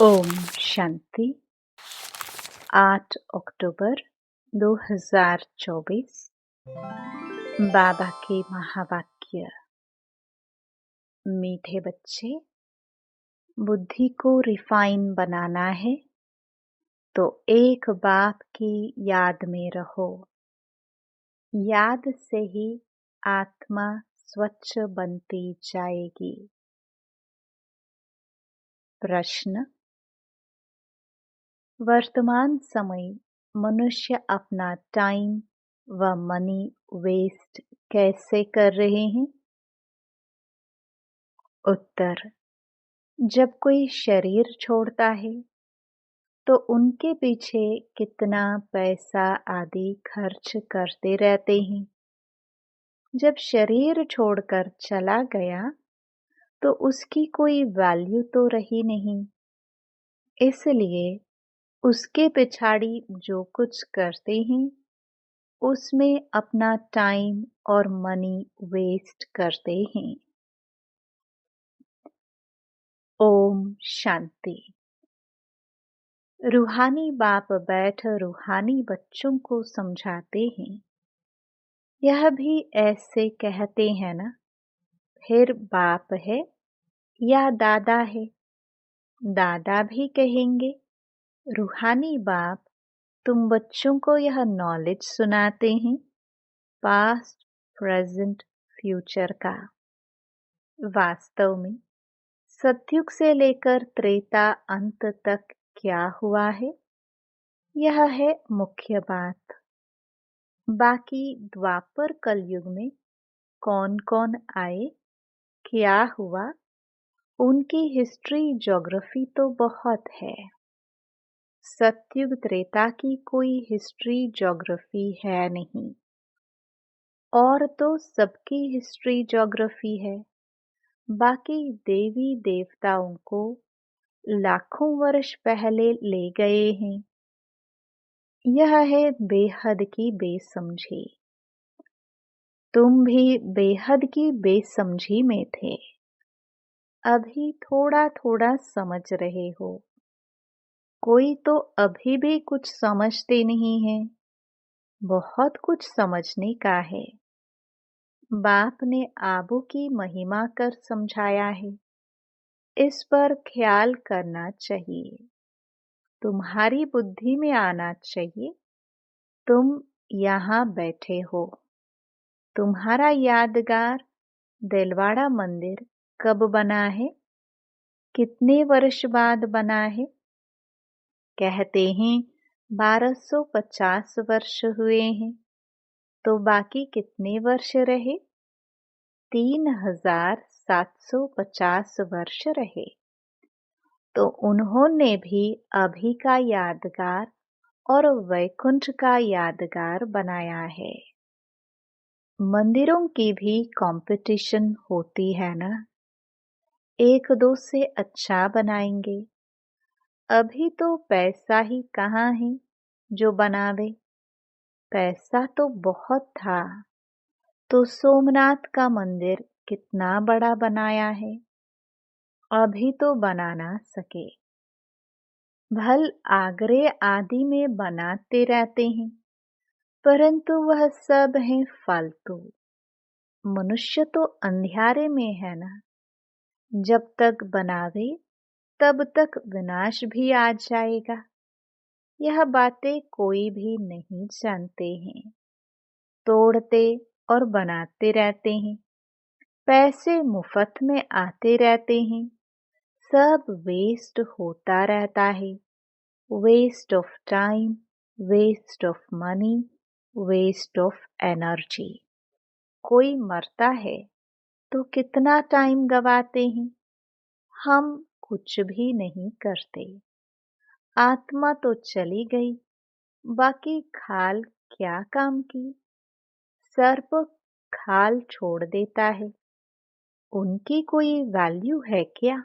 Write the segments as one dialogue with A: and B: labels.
A: ओम शांति। 8 अक्टूबर 2024। बाबा के महावाक्य। मीठे बच्चे, बुद्धि को रिफाइन बनाना है तो एक बाप की याद में रहो। याद से ही आत्मा स्वच्छ बनती जाएगी। प्रश्न। वर्तमान समय मनुष्य अपना टाइम व मनी वेस्ट कैसे कर रहे हैं? उत्तर। जब कोई शरीर छोड़ता है तो उनके पीछे कितना पैसा आदि खर्च करते रहते हैं। जब शरीर छोड़कर चला गया तो उसकी कोई वैल्यू तो रही नहीं, इसलिए उसके पिछाड़ी जो कुछ करते हैं उसमें अपना टाइम और मनी वेस्ट करते हैं। ओम शांति। रूहानी बाप बैठ रूहानी बच्चों को समझाते हैं। यह भी ऐसे कहते हैं ना, फिर बाप है या दादा है? दादा भी कहेंगे, रूहानी बाप तुम बच्चों को यह नॉलेज सुनाते हैं पास्ट, प्रेजेंट, फ्यूचर का। वास्तव में सतयुग से लेकर त्रेता अंत तक क्या हुआ है, यह है मुख्य बात। बाकी द्वापर कलयुग में कौन कौन आए, क्या हुआ, उनकी हिस्ट्री ज्योग्राफी तो बहुत है। सतयुग त्रेता की कोई हिस्ट्री ज्योग्राफी है नहीं, और तो सबकी हिस्ट्री ज्योग्राफी है। बाकी देवी देवताओं को लाखों वर्ष पहले ले गए हैं। यह है बेहद की बेसमझी। तुम भी बेहद की बेसमझी में थे, अभी थोड़ा थोड़ा समझ रहे हो। कोई तो अभी भी कुछ समझते नहीं है, बहुत कुछ समझने का है। बाप ने आबू की महिमा कर समझाया है, इस पर ख्याल करना चाहिए। तुम्हारी बुद्धि में आना चाहिए, तुम यहाँ बैठे हो। तुम्हारा यादगार दिलवाड़ा मंदिर कब बना है, कितने वर्ष बाद बना है? कहते हैं 1250 वर्ष हुए हैं, तो बाकी कितने वर्ष रहे? 3750 वर्ष रहे। तो उन्होंने भी अभी का यादगार और वैकुंठ का यादगार बनाया है। मंदिरों की भी कंपटीशन होती है ना, एक दो से अच्छा बनाएंगे। अभी तो पैसा ही कहाँ है जो बनावे। पैसा तो बहुत था, तो सोमनाथ का मंदिर कितना बड़ा बनाया है, अभी तो बना ना सके। भल आगरे आदि में बनाते रहते हैं, परंतु वह सब है फालतू। मनुष्य तो अंधियारे में है ना, जब तक बनावे तब तक विनाश भी आ जाएगा। यह बातें कोई भी नहीं जानते हैं, तोड़ते और बनाते रहते हैं। पैसे मुफ्त में आते रहते हैं, सब वेस्ट होता रहता है। Waste of time, waste of money, waste of energy. कोई मरता है तो कितना टाइम गवाते हैं, हम कुछ भी नहीं करते। आत्मा तो चली गई, बाकी खाल क्या काम की? सर्प खाल छोड़ देता है, उनकी कोई वैल्यू है क्या?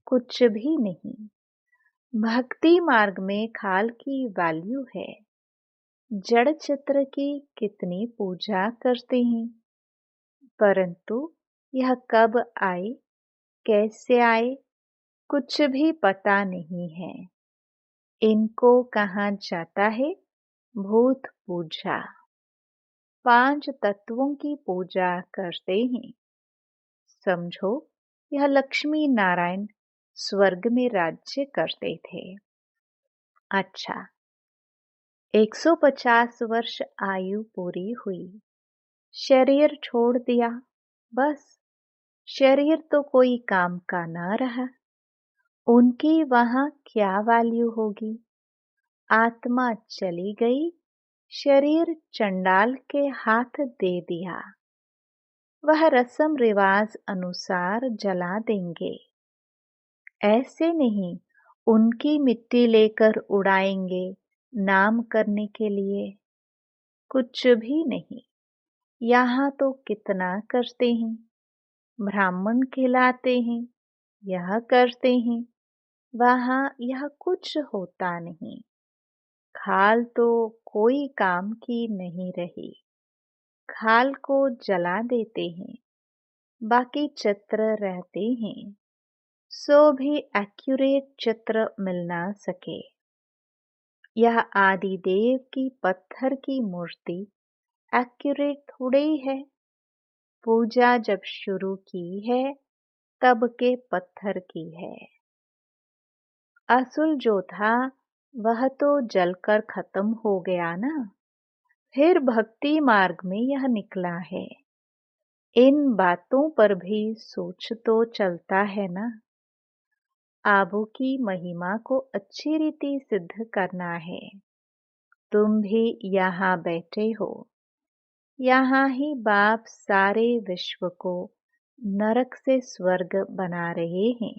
A: कुछ भी नहीं। भक्ति मार्ग में खाल की वैल्यू है। जड़ चित्र की कितनी पूजा करते हैं, परंतु यह कब आए, कैसे आए, कुछ भी पता नहीं है। इनको कहा जाता है भूत पूजा। 5 तत्वों की पूजा करते हैं। समझो, यह लक्ष्मी नारायण स्वर्ग में राज्य करते थे। अच्छा, 150 वर्ष आयु पूरी हुई, शरीर छोड़ दिया। बस, शरीर तो कोई काम का न रहा। उनकी वहां क्या वैल्यू होगी? आत्मा चली गई, शरीर चंडाल के हाथ दे दिया। वह रस्म रिवाज अनुसार जला देंगे। ऐसे नहीं, उनकी मिट्टी लेकर उड़ाएंगे नाम करने के लिए। कुछ भी नहीं। यहाँ तो कितना करते हैं, ब्राह्मण खिलाते हैं, यह करते हैं। वहाँ यह कुछ होता नहीं। खाल तो कोई काम की नहीं रही। खाल को जला देते हैं, बाकी चित्र रहते हैं। सो भी एक्यूरेट चित्र मिल ना सके। यह आदि देव की पत्थर की मूर्ति एक्यूरेट थोड़े ही है। पूजा जब शुरू की है तब के पत्थर की है। असुल जो था वह तो जलकर खत्म हो गया ना। फिर भक्ति मार्ग में यह निकला है। इन बातों पर भी सोच तो चलता है ना। आबू की महिमा को अच्छी रीति सिद्ध करना है। तुम भी यहाँ बैठे हो। यहाँ ही बाप सारे विश्व को नरक से स्वर्ग बना रहे हैं।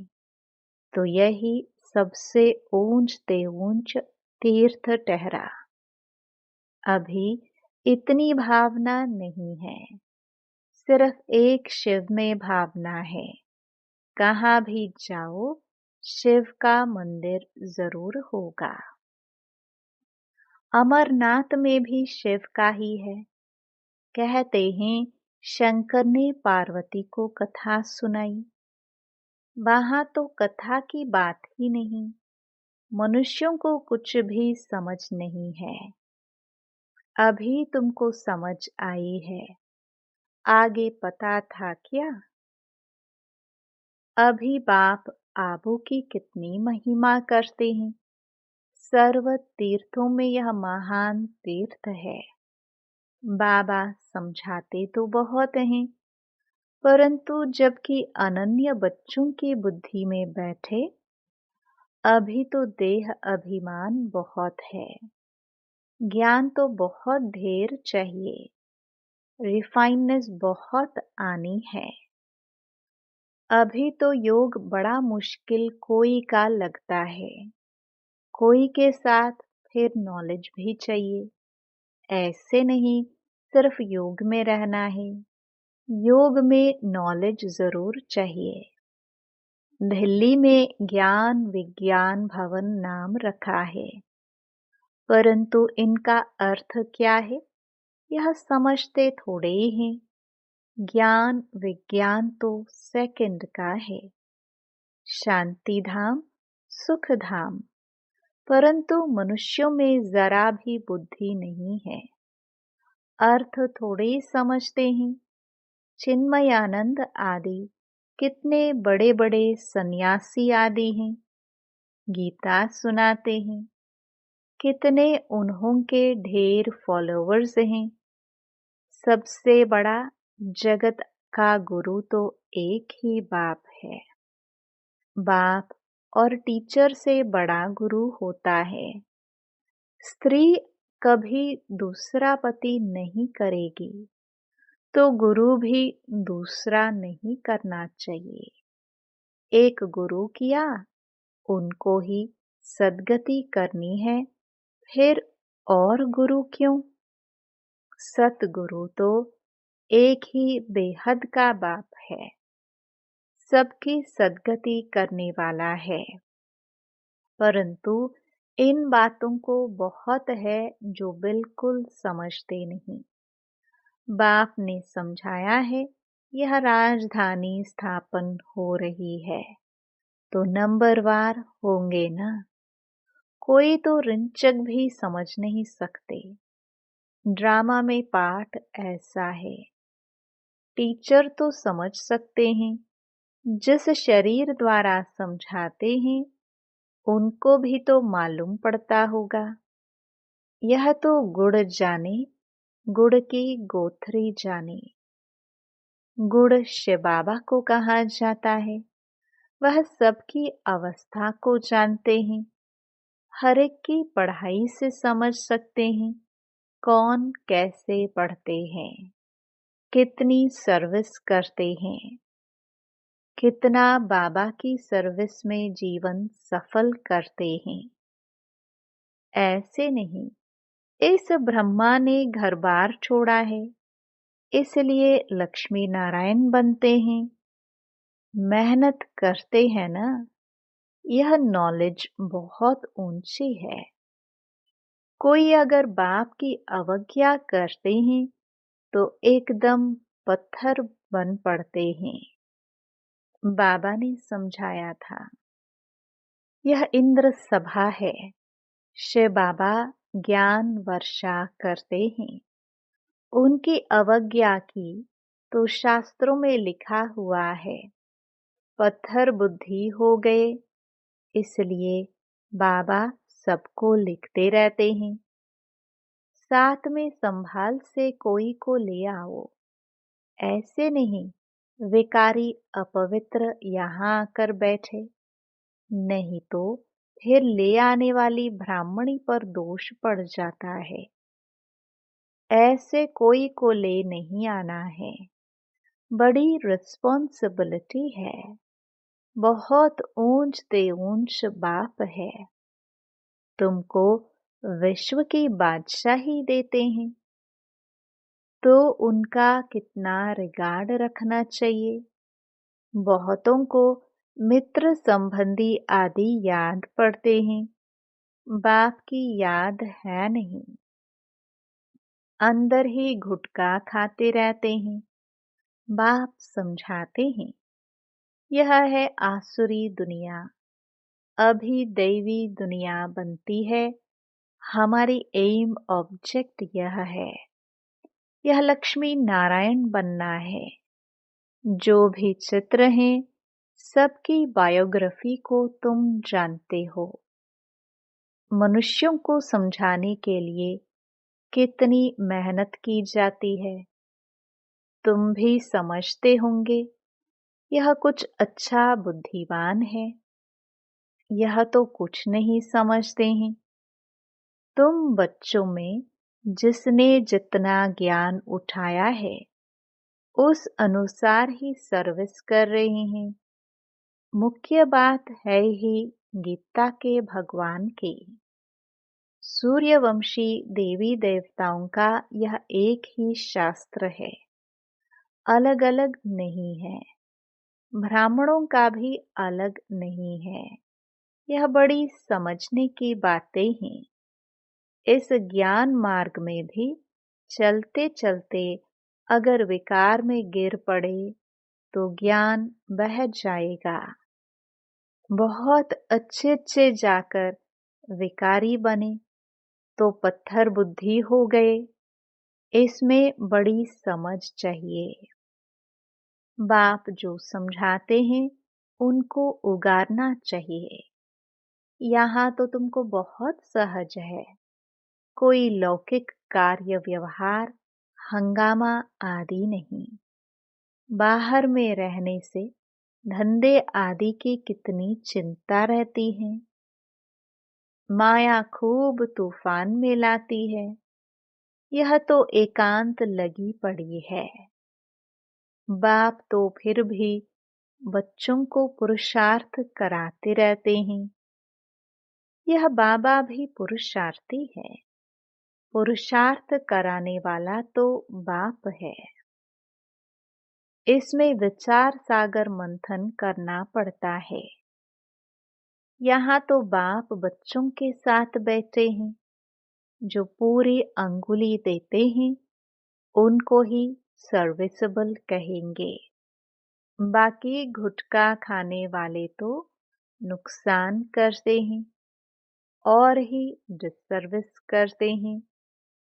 A: तो यही सबसे ऊंचते ऊंच तीर्थ ठहरा। अभी इतनी भावना नहीं है। सिर्फ एक शिव में भावना है। कहाँ भी जाओ शिव का मंदिर जरूर होगा। अमरनाथ में भी शिव का ही है। कहते हैं शंकर ने पार्वती को कथा सुनाई। वहां तो कथा की बात ही नहीं। मनुष्यों को कुछ भी समझ नहीं है। अभी तुमको समझ आई है। आगे पता था क्या? अभी बाप आबू की कितनी महिमा करते हैं। सर्व तीर्थों में यह महान तीर्थ है। बाबा समझाते तो बहुत हैं, परंतु जबकि अनन्य बच्चों की बुद्धि में बैठे, अभी तो देह अभिमान बहुत है। ज्ञान तो बहुत ढेर चाहिए। रिफाइननेस बहुत आनी है। अभी तो योग बड़ा मुश्किल कोई का लगता है। कोई के साथ फिर नॉलेज भी चाहिए। ऐसे नहीं सिर्फ योग में रहना है। योग में नॉलेज जरूर चाहिए। दिल्ली में ज्ञान विज्ञान भवन नाम रखा है, परंतु इनका अर्थ क्या है यह समझते थोड़े ही हैं। ज्ञान विज्ञान तो सेकंड का है। शांति धाम सुख धाम, परंतु मनुष्यों में जरा भी बुद्धि नहीं है। अर्थ थोड़े ही समझते हैं। चिन्मयानंद आदि कितने बड़े बड़े सन्यासी आदि हैं। गीता सुनाते हैं। कितने उन्हों के ढेर फॉलोवर्स हैं। सबसे बड़ा जगत का गुरु तो एक ही बाप है। बाप और टीचर से बड़ा गुरु होता है। स्त्री कभी दूसरा पति नहीं करेगी, तो गुरु भी दूसरा नहीं करना चाहिए। एक गुरु किया, उनको ही सद्गति करनी है, फिर और गुरु क्यों? सतगुरु तो एक ही बेहद का बाप है। सबकी सद्गति करने वाला है। परंतु इन बातों को बहुत है जो बिल्कुल समझते नहीं। बाप ने समझाया है यह राजधानी स्थापन हो रही है। तो नंबरवार होंगे ना। कोई तो रिंचक भी समझ नहीं सकते। ड्रामा में पाठ ऐसा है। टीचर तो समझ सकते हैं, जिस शरीर द्वारा समझाते हैं उनको भी तो मालूम पड़ता होगा। यह तो गुड़ जाने, गुड़ की गोथरी जाने। गुड़ शिव बाबा को कहा जाता है। वह सबकी अवस्था को जानते हैं। हर एक की पढ़ाई से समझ सकते हैं कौन कैसे पढ़ते हैं, कितनी सर्विस करते हैं, कितना बाबा की सर्विस में जीवन सफल करते हैं। ऐसे नहीं, इस ब्रह्मा ने घर बार छोड़ा है, इसलिए लक्ष्मी नारायण बनते हैं। मेहनत करते हैं ना। यह नॉलेज बहुत ऊंची है। कोई अगर बाप की अवज्ञा करते हैं तो एकदम पत्थर बन पड़ते हैं। बाबा ने समझाया था, यह इंद्र सभा है। शिव बाबा ज्ञान वर्षा करते हैं। उनकी अवज्ञा की तो शास्त्रों में लिखा हुआ है, पत्थर बुद्धि हो गए। इसलिए बाबा सबको लिखते रहते हैं। साथ में संभाल से कोई को ले आओ। ऐसे नहीं विकारी अपवित्र यहाँ आकर बैठे, नहीं तो फिर ले आने वाली ब्राह्मणी पर दोष पड़ जाता है। ऐसे कोई को ले नहीं आना है। बड़ी रिस्पॉन्सिबिलिटी है। बहुत ऊंच ते ऊंच बाप है। तुमको विश्व की बादशाही देते हैं तो उनका कितना रिगार्ड रखना चाहिए। बहुतों को मित्र संबंधी आदि याद पड़ते हैं, बाप की याद है नहीं। अंदर ही गुटखा खाते रहते हैं। बाप समझाते हैं, यह है आसुरी दुनिया, अभी दैवी दुनिया बनती है। हमारी एम ऑब्जेक्ट यह है, यह लक्ष्मी नारायण बनना है। जो भी चित्र हैं सबकी बायोग्राफी को तुम जानते हो। मनुष्यों को समझाने के लिए कितनी मेहनत की जाती है, तुम भी समझते होंगे। यह कुछ अच्छा बुद्धिमान है, यह तो कुछ नहीं समझते हैं। तुम बच्चों में जिसने जितना ज्ञान उठाया है उस अनुसार ही सर्विस कर रहे हैं। मुख्य बात है ही गीता के भगवान की। सूर्यवंशी देवी देवताओं का यह एक ही शास्त्र है, अलग अलग नहीं है। ब्राह्मणों का भी अलग नहीं है। यह बड़ी समझने की बातें हैं। इस ज्ञान मार्ग में भी चलते चलते अगर विकार में गिर पड़े तो ज्ञान बह जाएगा। बहुत अच्छे अच्छे जाकर विकारी बने तो पत्थर बुद्धि हो गए। इसमें बड़ी समझ चाहिए। बाप जो समझाते हैं उनको उगारना चाहिए। यहाँ तो तुमको बहुत सहज है। कोई लौकिक कार्य व्यवहार हंगामा आदि नहीं। बाहर में रहने से धंधे आदि की कितनी चिंता रहती है। माया खूब तूफान में लाती है। यह तो एकांत लगी पड़ी है। बाप तो फिर भी बच्चों को पुरुषार्थ कराते रहते हैं। यह बाबा भी पुरुषार्थी है। पुरुषार्थ कराने वाला तो बाप है। इसमें विचार सागर मंथन करना पड़ता है। यहाँ तो बाप बच्चों के साथ बैठे हैं। जो पूरी अंगुली देते हैं उनको ही सर्विसेबल कहेंगे। बाकी गुटखा खाने वाले तो नुकसान करते हैं और ही डिससर्विस करते हैं,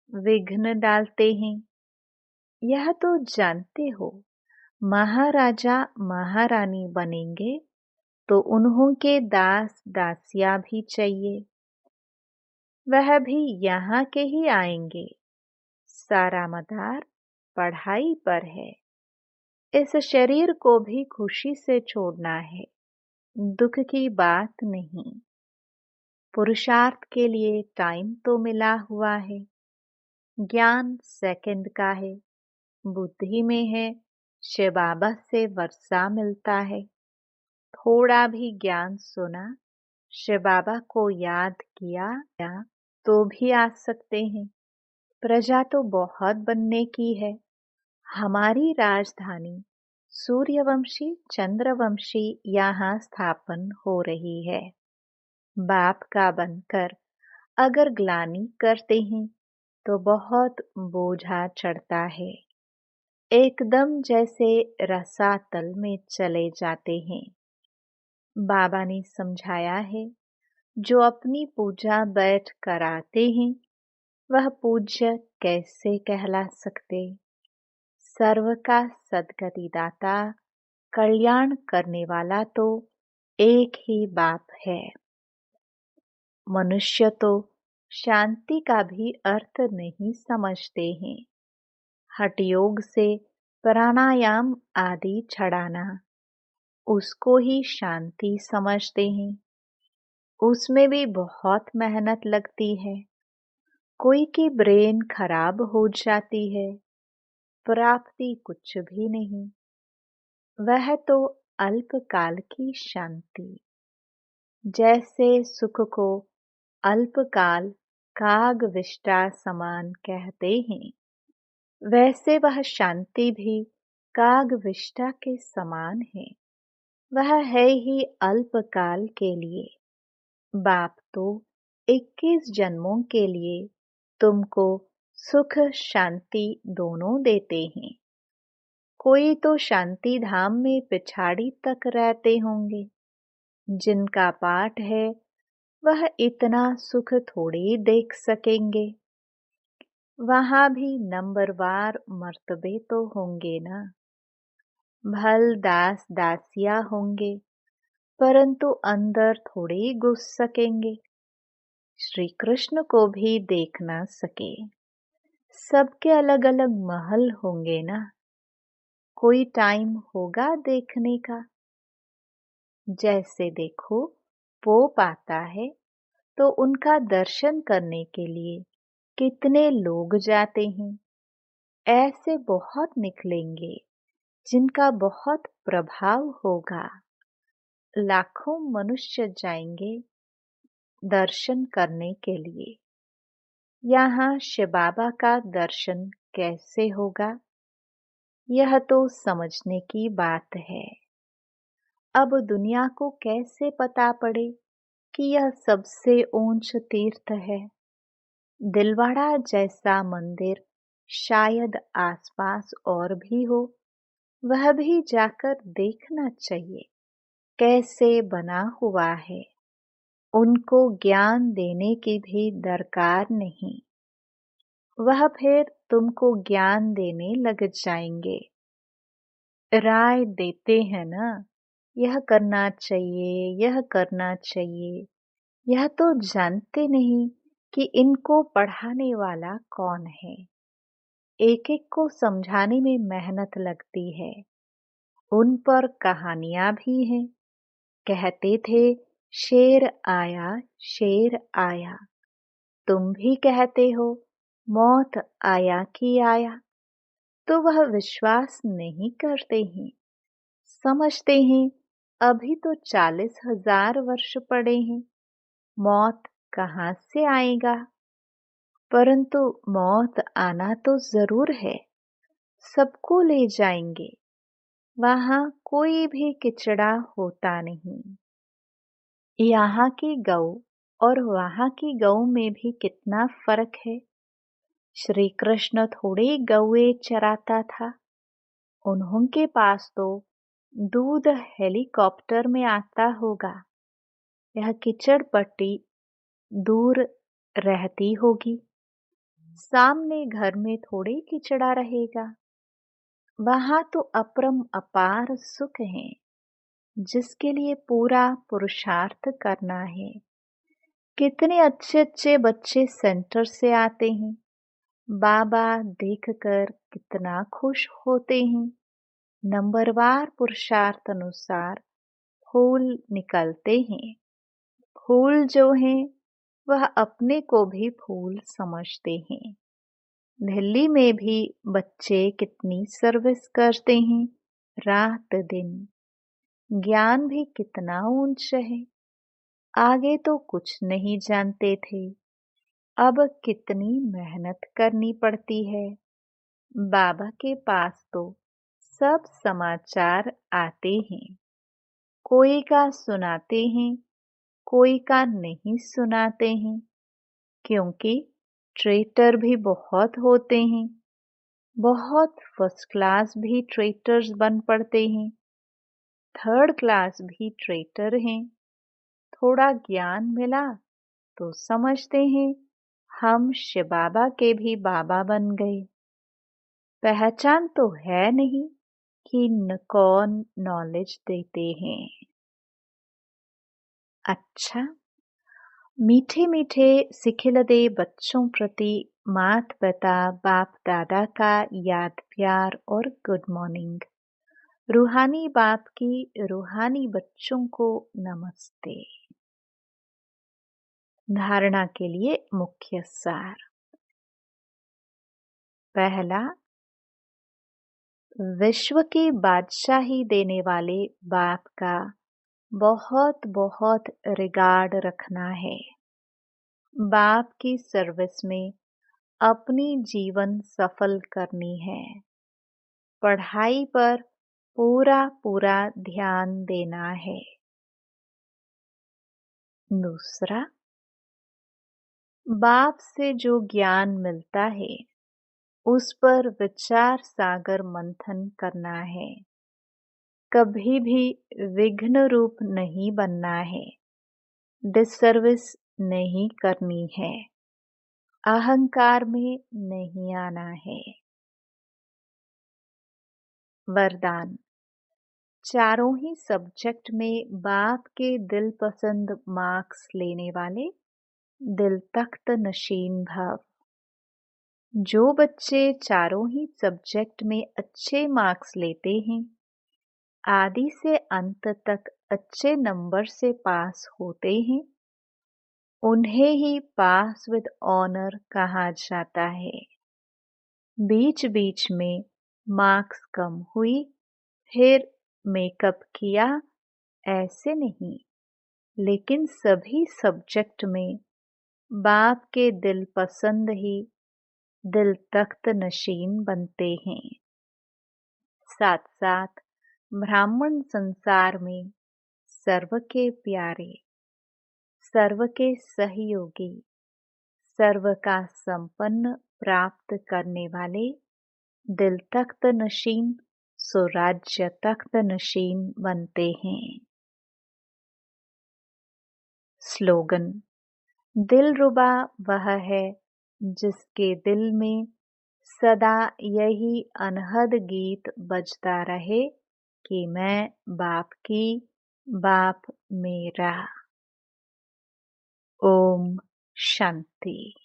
A: विघ्न डालते हैं। यह तो जानते हो, महाराजा महारानी बनेंगे तो उन्हों के दास दासियां भी चाहिए। वह भी यहाँ के ही आएंगे। सारा मदार पढ़ाई पर है। इस शरीर को भी खुशी से छोड़ना है, दुख की बात नहीं। पुरुषार्थ के लिए टाइम तो मिला हुआ है। ज्ञान सेकंड का है। बुद्धि में है, शिव बाबा से वर्षा मिलता है। थोड़ा भी ज्ञान सुना, शिव बाबा को याद किया तो भी आ सकते हैं। प्रजा तो बहुत बनने की है। हमारी राजधानी सूर्यवंशी चंद्रवंशी यहाँ स्थापन हो रही है। बाप का बनकर अगर ग्लानि करते हैं तो बहुत बोझा चढ़ता है। एकदम जैसे रसातल में चले जाते हैं। बाबा ने समझाया है, जो अपनी पूजा बैठ कराते हैं वह पूज्य कैसे कहला सकते। सर्व का सद्गति दाता, कल्याण करने वाला तो एक ही बाप है। मनुष्य तो शांति का भी अर्थ नहीं समझते हैं। हठ योग से प्राणायाम आदि छड़ाना, उसको ही शांति समझते हैं। उसमें भी बहुत मेहनत लगती है। कोई की ब्रेन खराब हो जाती है, प्राप्ति कुछ भी नहीं। वह तो अल्पकाल की शांति। जैसे सुख को अल्पकाल कागविष्टा समान कहते हैं, वैसे वह शांति भी कागविष्टा के समान है। वह है ही अल्पकाल के लिए। बाप तो 21 जन्मों के लिए तुमको सुख शांति दोनों देते हैं। कोई तो शांति धाम में पिछाड़ी तक रहते होंगे। जिनका पाठ है वह इतना सुख थोड़ी देख सकेंगे। वहां भी नंबरवार मर्तबे तो होंगे ना। भल दास दासियां होंगे, परंतु अंदर थोड़ी घुस सकेंगे। श्री कृष्ण को भी देख ना सके। सबके अलग अलग महल होंगे ना। कोई टाइम होगा देखने का। जैसे देखो, पोप आता है तो उनका दर्शन करने के लिए कितने लोग जाते हैं। ऐसे बहुत निकलेंगे जिनका बहुत प्रभाव होगा। लाखों मनुष्य जाएंगे दर्शन करने के लिए। यहाँ शिव बाबा का दर्शन कैसे होगा, यह तो समझने की बात है। अब दुनिया को कैसे पता पड़े कि यह सबसे ऊंच तीर्थ है। दिलवाड़ा जैसा मंदिर शायद आसपास और भी हो, वह भी जाकर देखना चाहिए कैसे बना हुआ है। उनको ज्ञान देने की भी दरकार नहीं। वह फिर तुमको ज्ञान देने लग जाएंगे। राय देते हैं ना, यह करना चाहिए, यह करना चाहिए। यह तो जानते नहीं कि इनको पढ़ाने वाला कौन है। एक एक को समझाने में मेहनत लगती है। उन पर कहानियां भी हैं। कहते थे, शेर आया, शेर आया। तुम भी कहते हो, मौत आया कि आया। तो वह विश्वास नहीं करते हैं। समझते हैं अभी तो 40,000 वर्ष पड़े हैं, मौत कहाँ से आएगा। परंतु मौत आना तो जरूर है। सबको ले जाएंगे। वहां कोई भी किचड़ा होता नहीं। यहाँ की गौ और वहां की गौ में भी कितना फर्क है। श्री कृष्ण थोड़े गौए चराता था। उन्होंने पास तो दूध हेलीकॉप्टर में आता होगा। यह कीचड़ पट्टी दूर रहती होगी। सामने घर में थोड़े कीचड़ा रहेगा। वहां तो अपरम अपार सुख है, जिसके लिए पूरा पुरुषार्थ करना है। कितने अच्छे अच्छे बच्चे सेंटर से आते हैं। बाबा देखकर कितना खुश होते हैं। नंबरवार पुरुषार्थ अनुसार फूल निकलते हैं। फूल जो हैं वह अपने को भी फूल समझते हैं। दिल्ली में भी बच्चे कितनी सर्विस करते हैं, रात दिन। ज्ञान भी कितना ऊंच है। आगे तो कुछ नहीं जानते थे, अब कितनी मेहनत करनी पड़ती है। बाबा के पास तो सब समाचार आते हैं। कोई का सुनाते हैं, कोई का नहीं सुनाते हैं, क्योंकि ट्रेटर भी बहुत होते हैं। बहुत फर्स्ट क्लास भी ट्रेटर्स बन पड़ते हैं, थर्ड क्लास भी ट्रेटर हैं। थोड़ा ज्ञान मिला तो समझते हैं हम शिव बाबा के भी बाबा बन गए। पहचान तो है नहीं कि कौन नॉलेज देते हैं। अच्छा, मीठे मीठे सिखिलदे बच्चों प्रति मात पिता बाप दादा का याद प्यार और गुड मॉर्निंग। रूहानी बाप की रूहानी बच्चों को नमस्ते। धारणा के लिए मुख्य सार। पहला, विश्व की बादशाही देने वाले बाप का बहुत बहुत रिगार्ड रखना है। बाप की सर्विस में अपनी जीवन सफल करनी है। पढ़ाई पर पूरा पूरा ध्यान देना है। दूसरा, बाप से जो ज्ञान मिलता है उस पर विचार सागर मंथन करना है। कभी भी विघ्न रूप नहीं बनना है। डिसर्विस नहीं करनी है। अहंकार में नहीं आना है। वरदान, चारों ही सब्जेक्ट में बाप के दिल पसंद मार्क्स लेने वाले दिल तख्त नशीन भव। जो बच्चे चारों ही सब्जेक्ट में अच्छे मार्क्स लेते हैं, आदि से अंत तक अच्छे नंबर से पास होते हैं, उन्हें ही पास विद ऑनर कहा जाता है। बीच बीच में मार्क्स कम हुई, फिर मेकअप किया, ऐसे नहीं, लेकिन सभी सब्जेक्ट में बाप के दिल पसंद ही दिल तख्त नशीन बनते हैं। साथ साथ ब्राह्मण संसार में सर्व के प्यारे, सर्व के सहयोगी, सर्व का संपन्न प्राप्त करने वाले दिल तख्त नशीन स्वराज्य तख्त नशीन बनते हैं। स्लोगन, दिलरुबा वह है जिसके दिल में सदा यही अनहद गीत बजता रहे कि मैं बाप की, बाप मेरा। ओम शांति।